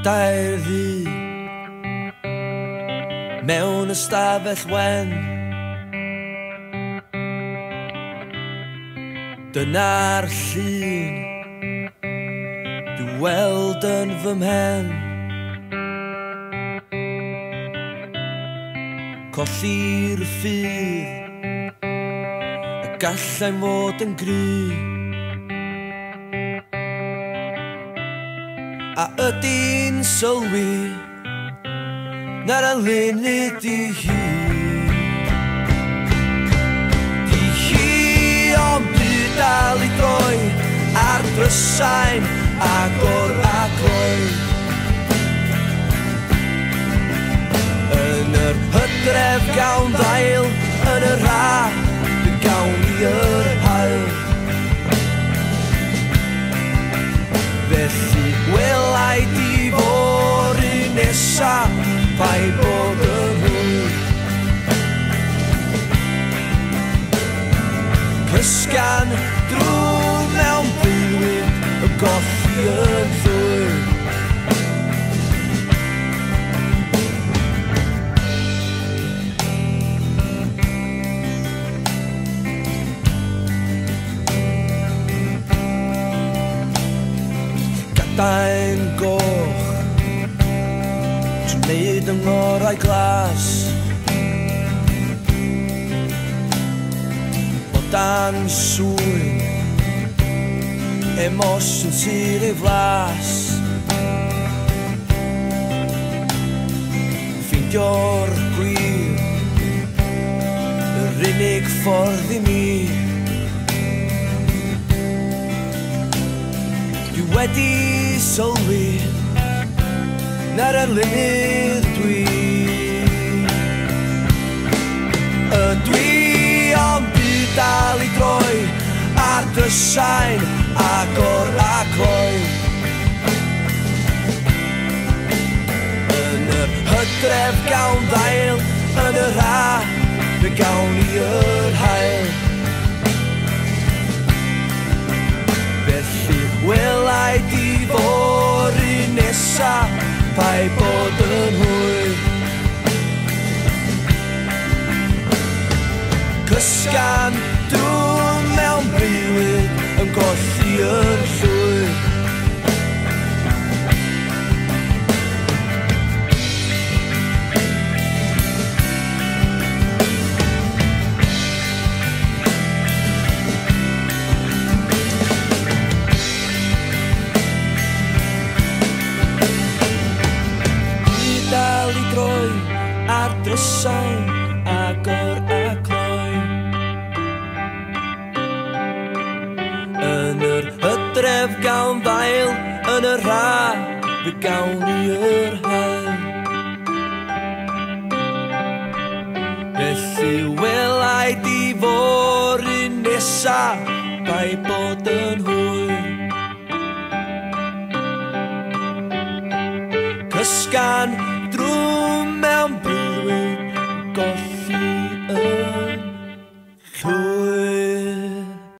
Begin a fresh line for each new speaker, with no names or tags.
Cadair Ddu mewn ystafell wen, dyna'r llun dwi weld yn fy mhen. Colli'r ffydd a gallai'n fod yn gry, a ydy'n sylwi na'r arlunydd di hi. Di hi ond byd dal i droi ar drysain agor ac oed. Yn yr hydref gawn ddail, yn yr ha dy gawn i yr hael. Felly welai di fory nesa pai bod yn hwyr. Cysgan drwy mewn bywyd y golli yn llwyr. Gadau'n goch trwy wneud yng ngorau glas, o dan sŵn emosiwn sy'n ei flas. Ffeindio'r gwir yr unig ffordd i mi. Dwi wedi sylwi na'r arlunydd dwi. Ydwi ond byd dal i droi ar drysain agor ac oed. Yn yr hydref gawn ddail, yn yr ha dy gawn i yr hael. Felly welai di fory nesa pai bod yn hwyr. Cysgan drwy mewn bywyd yn golli yn llwyr. Ar drysain agor ac oed. Yn yr hydref gawn ddail, yn yr ha fe gawn i yr hael. Felly welai di fory nesa pai bod yn hwyr. Cysgan drwy mewn bywyd golli